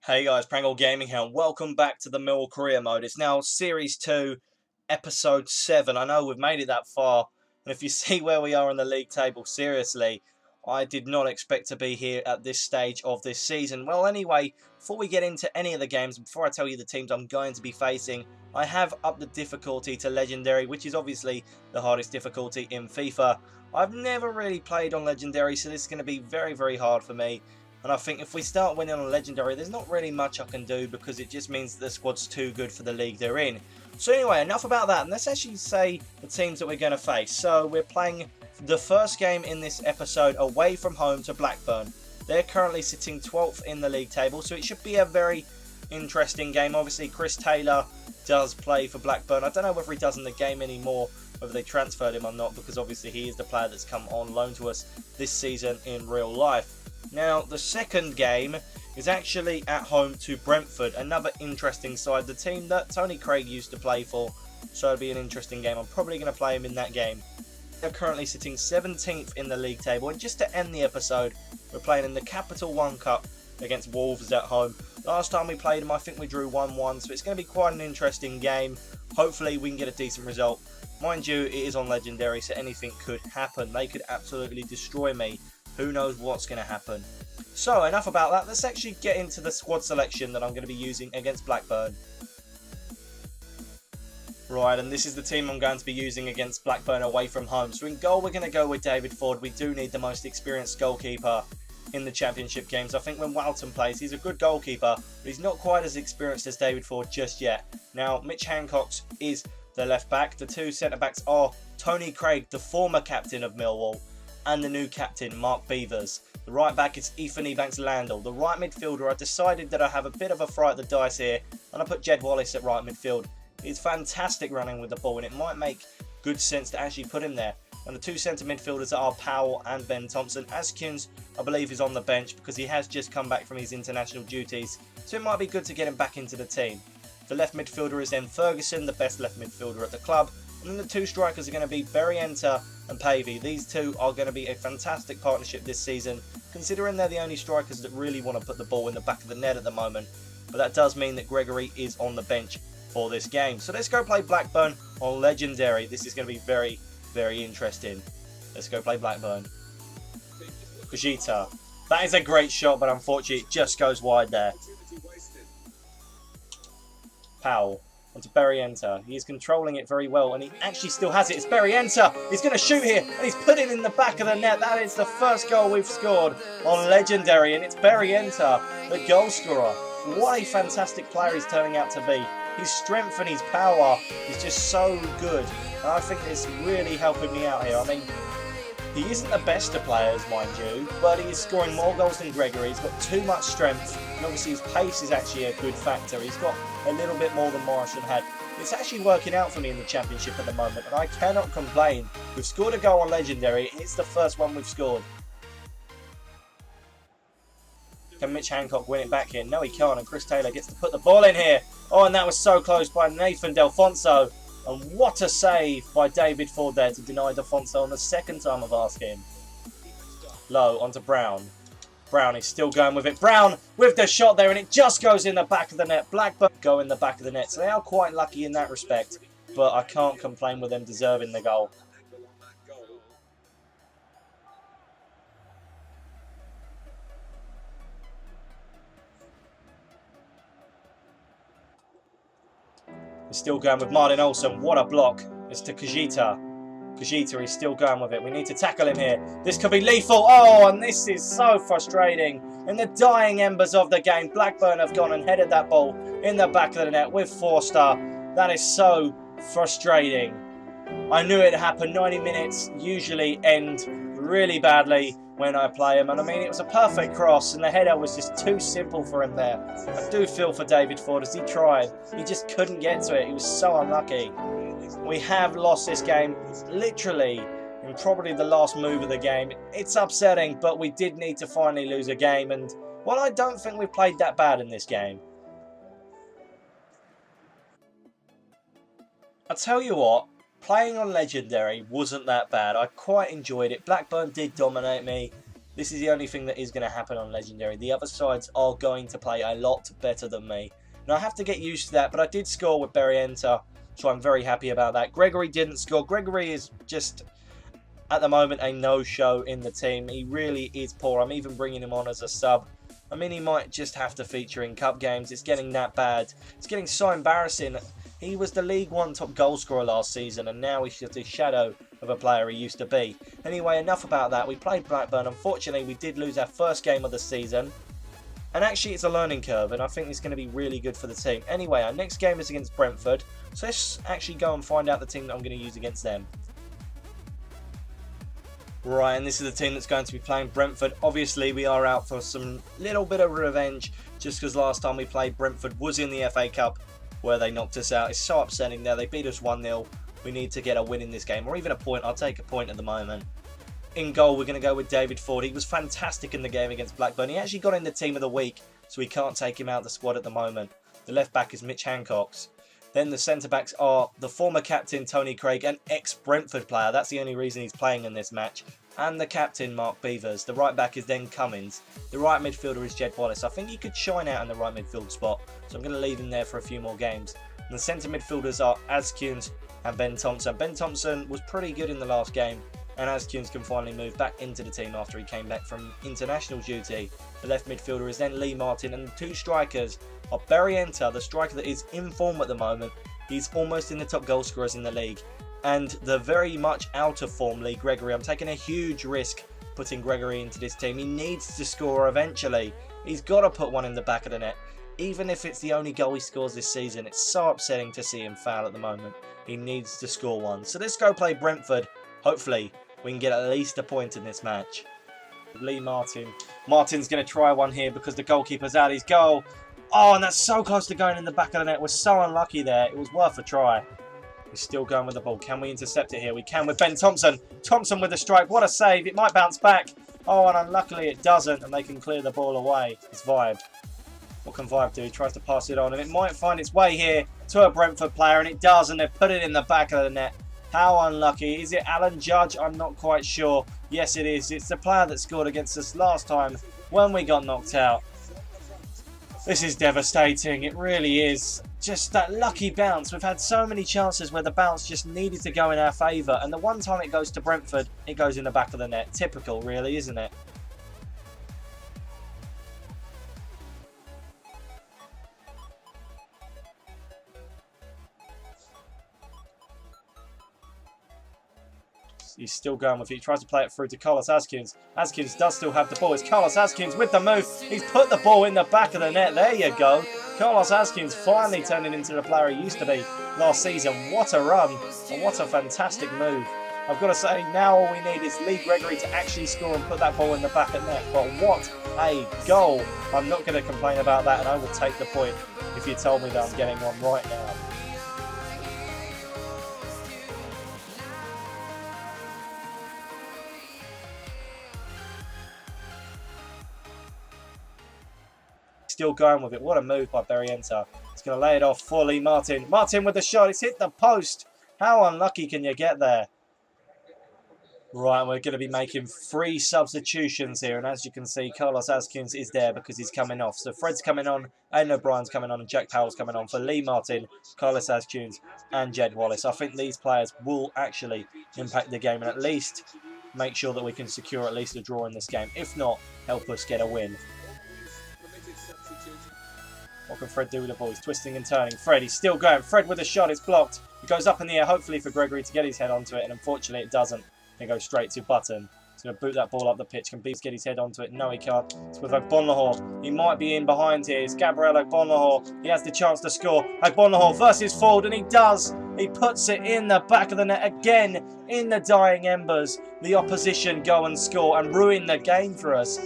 Hey guys, Prangell Gaming here, and welcome back to the Millwall Career Mode. It's now Series 2, Episode 7. I know we've made it that far, and if you see where we are on the league table, seriously, I did not expect to be here at this stage of this season. Well, anyway, before we get into any of the games, before I tell you the teams I'm going to be facing, I have upped the difficulty to Legendary, which is obviously the hardest difficulty in FIFA. I've never really played on Legendary, so this is going to be very, very hard for me. And I think if we start winning on Legendary, there's not really much I can do because it just means that the squad's too good for the league they're in. So anyway, enough about that. And let's actually say the teams that we're going to face. So we're playing the first game in this episode away from home to Blackburn. They're currently sitting 12th in the league table, so it should be a very interesting game. Obviously, Chris Taylor does play for Blackburn. I don't know whether he does in the game anymore, whether they transferred him or not, because obviously he is the player that's come on loan to us this season in real life. Now, the second game is actually at home to Brentford, another interesting side, the team that Tony Craig used to play for, so it'll be an interesting game. I'm probably going to play him in that game. They're currently sitting 17th in the league table, and just to end the episode, we're playing in the Capital One Cup against Wolves at home. Last time we played them, I think we drew 1-1, so it's going to be quite an interesting game. Hopefully we can get a decent result. Mind you, it is on Legendary, so anything could happen. They could absolutely destroy me. Who knows what's going to happen. So, enough about that. Let's actually get into the squad selection that I'm going to be using against Blackburn. Right, and this is the team I'm going to be using against Blackburn away from home. So in goal, we're going to go with David Ford. We do need the most experienced goalkeeper in the Championship games. I think when Walton plays, he's a good goalkeeper, but he's not quite as experienced as David Ford just yet. Now, Mitch Hancock is the left back. The two centre-backs are Tony Craig, the former captain of Millwall, and the new captain, Mark Beavers. The right back is Ethan Ebanks-Landell. The right midfielder, I decided that I have a bit of a fright at the dice here, and I put Jed Wallace at right midfield. He's fantastic running with the ball, and it might make good sense to actually put him there. And the two centre midfielders are Powell and Ben Thompson. Askins, I believe, is on the bench because he has just come back from his international duties, so it might be good to get him back into the team. The left midfielder is then Ferguson, the best left midfielder at the club. And then the two strikers are going to be Berrienta and Pavey. These two are going to be a fantastic partnership this season, considering they're the only strikers that really want to put the ball in the back of the net at the moment. But that does mean that Gregory is on the bench for this game. So let's go play Blackburn on Legendary. This is going to be very, very interesting. Let's go play Blackburn. Kajita. That is a great shot, but unfortunately it just goes wide there. Powell. Onto Berrienta. He is controlling it very well, and he actually still has it. It's Berrienta. He's going to shoot here, and he's put it in the back of the net. That is the first goal we've scored on Legendary, and it's Berrienta, the goal scorer. What a fantastic player he's turning out to be. His strength and his power is just so good, and I think it's really helping me out here. I mean, he isn't the best of players, mind you, but he is scoring more goals than Gregory. He's got too much strength, and obviously his pace is actually a good factor. He's got a little bit more than Morrison had. It's actually working out for me in the Championship at the moment, and I cannot complain. We've scored a goal on Legendary. It's the first one we've scored. Can Mitch Hancock win it back here? No, he can't, and Chris Taylor gets to put the ball in here. Oh, and that was so close by Nathan Delfonso. And what a save by David Ford there to deny Delfonso on the second time of asking. Low onto Brown. Brown is still going with it. Brown with the shot there, and it just goes in the back of the net. Blackburn go in the back of the net, so they are quite lucky in that respect. But I can't complain with them deserving the goal. He's still going with Martin Olsen. What a block. It's to Kajita. Kajita is still going with it. We need to tackle him here. This could be lethal. Oh, and this is so frustrating. In the dying embers of the game, Blackburn have gone and headed that ball in the back of the net with Forster. That is so frustrating. I knew it happened. 90 minutes usually end really badly when I play him. And I mean, it was a perfect cross, and the header was just too simple for him there. I do feel for David Ford as he tried. He just couldn't get to it. He was so unlucky. We have lost this game literally in probably the last move of the game. It's upsetting, but we did need to finally lose a game. And, well, I don't think we played that bad in this game. I'll tell you what, playing on Legendary wasn't that bad. I quite enjoyed it. Blackburn did dominate me. This is the only thing that is going to happen on Legendary. The other sides are going to play a lot better than me. Now I have to get used to that, but I did score with Berrienta, so I'm very happy about that. Gregory didn't score. Gregory is just, at the moment, a no-show in the team. He really is poor. I'm even bringing him on as a sub. I mean, he might just have to feature in cup games. It's getting that bad. It's getting so embarrassing. He was the League One top goal scorer last season, and now he's just a shadow of a player he used to be. Anyway, enough about that. We played Blackburn. Unfortunately, we did lose our first game of the season. And actually, it's a learning curve, and I think it's going to be really good for the team. Anyway, our next game is against Brentford. So let's actually go and find out the team that I'm going to use against them. Right, and this is the team that's going to be playing Brentford. Obviously, we are out for some little bit of revenge, just because last time we played Brentford was in the FA Cup, where they knocked us out. It's so upsetting there. They beat us 1-0. We need to get a win in this game, or even a point. I'll take a point at the moment. In goal, we're going to go with David Ford. He was fantastic in the game against Blackburn. He actually got in the team of the week, so we can't take him out of the squad at the moment. The left back is Mitch Hancox. Then the centre-backs are the former captain, Tony Craig, an ex-Brentford player. That's the only reason he's playing in this match. And the captain, Mark Beavers. The right back is then Cummins. The right midfielder is Jed Wallace. I think he could shine out in the right midfield spot, so I'm going to leave him there for a few more games. And the centre midfielders are Azkunes and Ben Thompson. Ben Thompson was pretty good in the last game, and Azkunes can finally move back into the team after he came back from international duty. The left midfielder is then Lee Martin, and the two strikers are Berrienta, the striker that is in form at the moment. He's almost in the top goal scorers in the league. And the very much out of form Lee Gregory. I'm taking a huge risk putting Gregory into this team. He needs to score eventually. He's got to put one in the back of the net. Even if it's the only goal he scores this season, it's so upsetting to see him foul at the moment. He needs to score one. So let's go play Brentford. Hopefully, we can get at least a point in this match. Lee Martin. Martin's going to try one here because the goalkeeper's out his goal. Oh, and that's so close to going in the back of the net. We're so unlucky there. It was worth a try. We're still going with the ball. Can we intercept it here? We can with Ben Thompson. Thompson with the strike. What a save. It might bounce back. Oh, and unluckily it doesn't, and they can clear the ball away. It's Vibe. What can Vibe do? He tries to pass it on, and it might find its way here to a Brentford player, and it does, and they've put it in the back of the net. How unlucky. Is it Alan Judge? I'm not quite sure. Yes, it is. It's the player that scored against us last time when we got knocked out. This is devastating. It really is. Just that lucky bounce. We've had so many chances where the bounce just needed to go in our favour. And the one time it goes to Brentford, it goes in the back of the net. Typical, really, isn't it? He's still going with it. He tries to play it through to Carlos Azkunes. Azkunes does still have the ball. It's Carlos Azkunes with the move. He's put the ball in the back of the net. There you go. Carlos Azkunes finally turning into the player he used to be last season. What a run. And what a fantastic move. I've got to say, now all we need is Lee Gregory to actually score and put that ball in the back of the net. But what a goal. I'm not going to complain about that, and I will take the point if you told me that I'm getting one right now. Still going with it. What a move by Berrienta. He's going to lay it off for Lee Martin. Martin with the shot. It's hit the post. How unlucky can you get there? Right, we're going to be making 3 substitutions here. And as you can see, Carlos Azkunes is there because he's coming off. So Fred's coming on, Aidan O'Brien's coming on, and Jack Powell's coming on for Lee Martin, Carlos Azkunes, and Jed Wallace. I think these players will actually impact the game and at least make sure that we can secure at least a draw in this game. If not, help us get a win. What can Fred do with the ball? He's twisting and turning. Fred, he's still going. Fred with a shot. It's blocked. It goes up in the air, hopefully for Gregory to get his head onto it. And unfortunately, it doesn't. It goes straight to Button. He's going to boot that ball up the pitch. Can Beebs get his head onto it? No, he can't. It's with Ogbonlahor. He might be in behind here. It's Gabriel Ogbonlahor. He has the chance to score. Ogbonlahor versus Ford, and he does. He puts it in the back of the net again in the dying embers. The opposition go and score and ruin the game for us.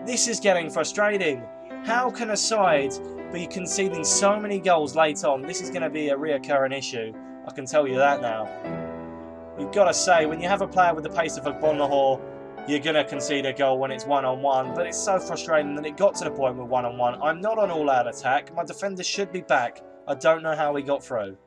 This is getting frustrating. How can a side be conceding so many goals late on? This is going to be a reoccurring issue. I can tell you that now. We've got to say, when you have a player with the pace of Ogbonlahor, you're going to concede a goal when it's one-on-one. But it's so frustrating that it got to the point with one-on-one. I'm not on all-out attack. My defenders should be back. I don't know how we got through.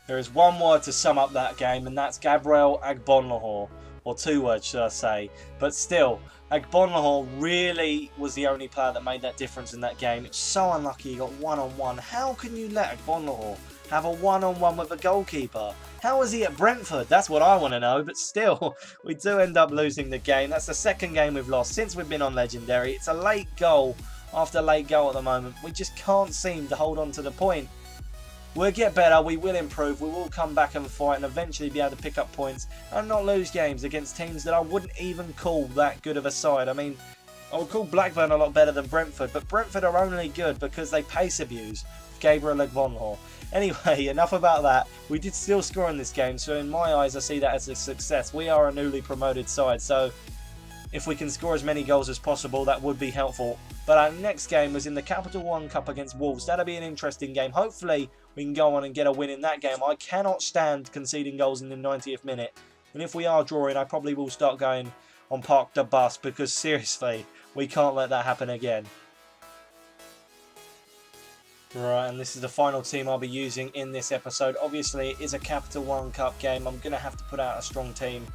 There is one word to sum up that game, and that's Gabriel Ogbonlahor. or 2 words should I say. But still, Agbonlahor really was the only player that made that difference in that game. It's so unlucky he got one-on-one. How can you let Agbonlahor have a one-on-one with a goalkeeper? How is he at Brentford? That's what I want to know. But still, we do end up losing the game. That's the second game we've lost since we've been on Legendary. It's a late goal after late goal at the moment. We just can't seem to hold on to the point. We'll get better, we will improve, we will come back and fight and eventually be able to pick up points and not lose games against teams that I wouldn't even call that good of a side. I mean, I would call Blackburn a lot better than Brentford, but Brentford are only good because they pace abuse Gabriel Agbonlahor. Anyway, enough about that. We did still score in this game, so in my eyes I see that as a success. We are a newly promoted side, so if we can score as many goals as possible, that would be helpful. But our next game was in the Capital One Cup against Wolves. That'll be an interesting game. Hopefully, we can go on and get a win in that game. I cannot stand conceding goals in the 90th minute. And if we are drawing, I probably will start going on Park the Bus because seriously, we can't let that happen again. Right, and this is the final team I'll be using in this episode. Obviously, it is a Capital One Cup game. I'm going to have to put out a strong team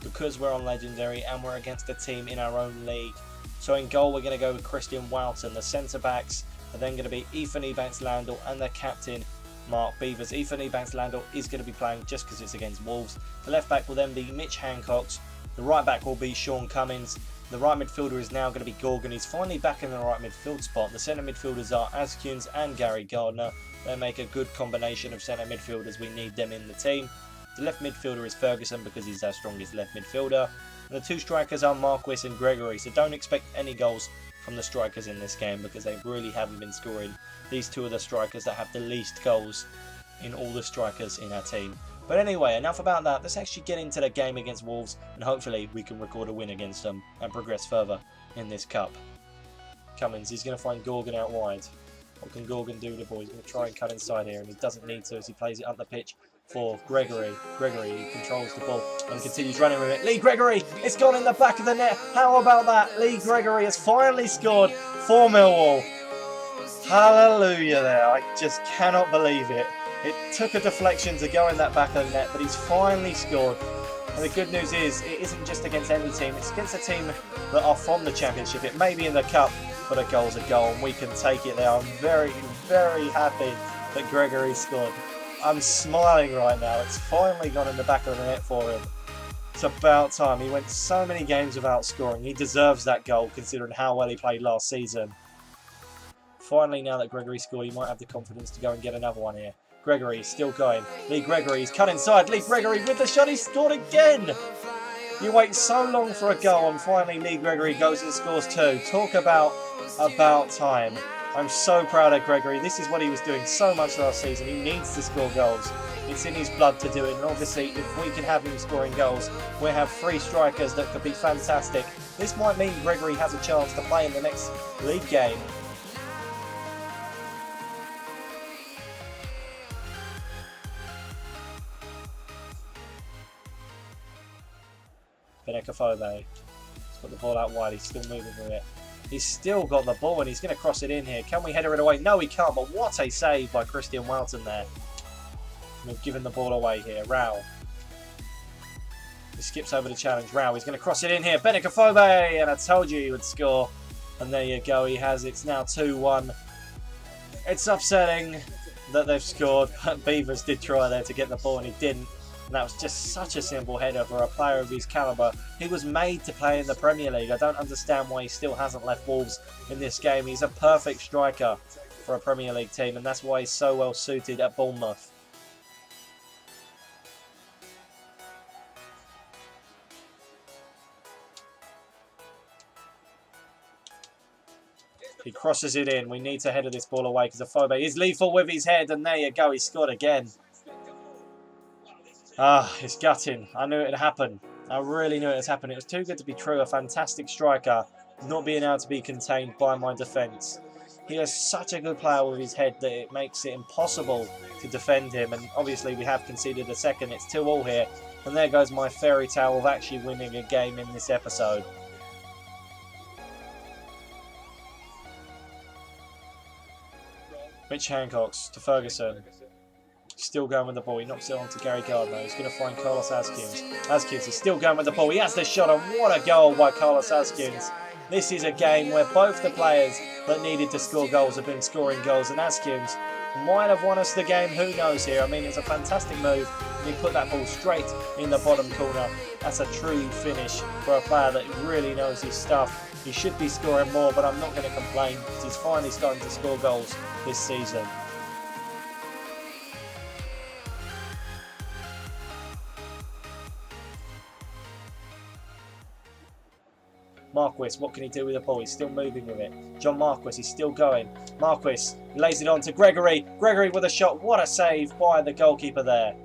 because we're on Legendary and we're against a team in our own league. So in goal, we're going to go with Christian Walton. The centre-backs are then going to be Ethan Ebanks-Landell and the captain, Mark Beavers. Ethan Ebanks-Landell is going to be playing just because it's against Wolves. The left-back will then be Mitch Hancocks. The right-back will be Sean Cummins. The right midfielder is now going to be Gorgon. He's finally back in the right midfield spot. The centre midfielders are Askuns and Gary Gardner. They make a good combination of centre midfielders. We need them in the team. The left midfielder is Ferguson because he's our strongest left midfielder. And the 2 strikers are Marquis and Gregory, so don't expect any goals from the strikers in this game because they really haven't been scoring. These 2 are the strikers that have the least goals in all the strikers in our team. But anyway, enough about that. Let's actually get into the game against Wolves and hopefully we can record a win against them and progress further in this cup. Cummins, he's going to find Gorgon out wide. What can Gorgon do to the ball? He's going to try and cut inside here and he doesn't need to as he plays it up the pitch for Gregory. Gregory controls the ball and continues running with it. Lee Gregory, it's gone in the back of the net. How about that? Lee Gregory has finally scored for Millwall. Hallelujah there. I just cannot believe it. It took a deflection to go in that back of the net, but he's finally scored. And the good news is, it isn't just against any team. It's against a team that are from the Championship. It may be in the Cup, but a goal's a goal, and we can take it there. I'm very, very happy that Gregory scored. I'm smiling right now. It's finally gone in the back of the net for him. It's about time. He went so many games without scoring. He deserves that goal considering how well he played last season. Finally, now that Gregory scored, he might have the confidence to go and get another one here. Gregory is still going. Lee Gregory, he's cut inside. Lee Gregory with the shot. He scored again. You wait so long for a goal and finally Lee Gregory goes and scores 2. Talk about time. I'm so proud of Gregory. This is what he was doing so much last season. He needs to score goals. It's in his blood to do it. And obviously, if we can have him scoring goals, we'll have 3 strikers that could be fantastic. This might mean Gregory has a chance to play in the next league game. Benekaphobe. He's got the ball out wide. He's still moving with it. He's still got the ball and he's going to cross it in here. Can we header it away? No, he can't. But what a save by Christian Walton there. We've given the ball away here. Rao. He skips over the challenge. Rao, he's going to cross it in here. Benekaphobe. And I told you he would score. And there you go. He has. It's now 2-1. It's upsetting that they've scored. Beavers did try there to get the ball and he didn't. And that was just such a simple header for a player of his calibre. He was made to play in the Premier League. I don't understand why he still hasn't left Wolves in this game. He's a perfect striker for a Premier League team, and that's why he's so well suited at Bournemouth. He crosses it in. We need to header this ball away because Afobe is lethal with his head, and there you go. He scored again. Ah, it's gutting. I knew it had happened. I really knew it had happened. It was too good to be true. A fantastic striker not being able to be contained by my defence. He is such a good player with his head that it makes it impossible to defend him. And obviously we have conceded a second. It's 2-2 here. And there goes my fairy tale of actually winning a game in this episode. Mitch Hancocks to Ferguson. Still going with the ball. He knocks it on to Gary Gardner. He's going to find Carlos Askins. Askins is still going with the ball. He has the shot, and what a goal by Carlos Askins. This is a game where both the players that needed to score goals have been scoring goals, and Askins might have won us the game. Who knows here? I mean, it's a fantastic move. And he put that ball straight in the bottom corner. That's a true finish for a player that really knows his stuff. He should be scoring more, but I'm not going to complain because he's finally starting to score goals this season. Marquis, what can he do with the ball? He's still moving with it. John Marquis, he's still going. Marquis lays it on to Gregory. Gregory with a shot. What a save by the goalkeeper there.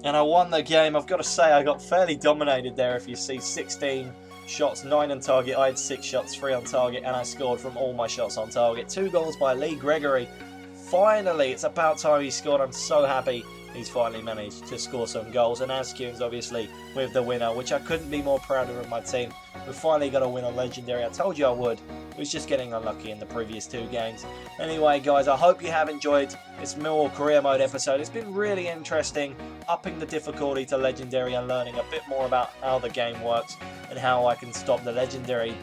And I won the game. I've got to say, I got fairly dominated there. If you see, 16 shots, 9 on target. I had 6 shots, 3 on target, and I scored from all my shots on target. 2 goals by Lee Gregory. Finally, it's about time he scored. I'm so happy he's finally managed to score some goals. And Askins, obviously, with the winner, which I couldn't be more prouder of my team. We finally got a win on Legendary. I told you I would. It was just getting unlucky in the previous 2 games. Anyway, guys, I hope you have enjoyed this Millwall Career Mode episode. It's been really interesting, upping the difficulty to Legendary and learning a bit more about how the game works and how I can stop the Legendary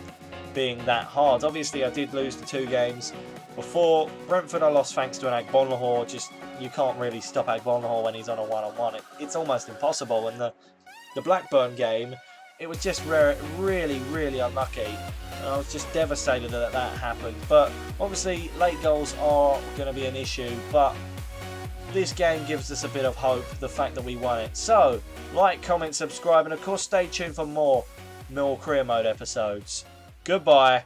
being that hard. Obviously, I did lose the 2 games. Before Brentford, I lost thanks to an Agbonlahor. Just, you can't really stop Agbonlahor when he's on a one-on-one. It's almost impossible. And the Blackburn game, it was just really, really unlucky. And I was just devastated that that happened. But obviously, late goals are going to be an issue. But this game gives us a bit of hope, the fact that we won it. So, like, comment, subscribe, and of course, stay tuned for more Millwall Career Mode episodes. Goodbye.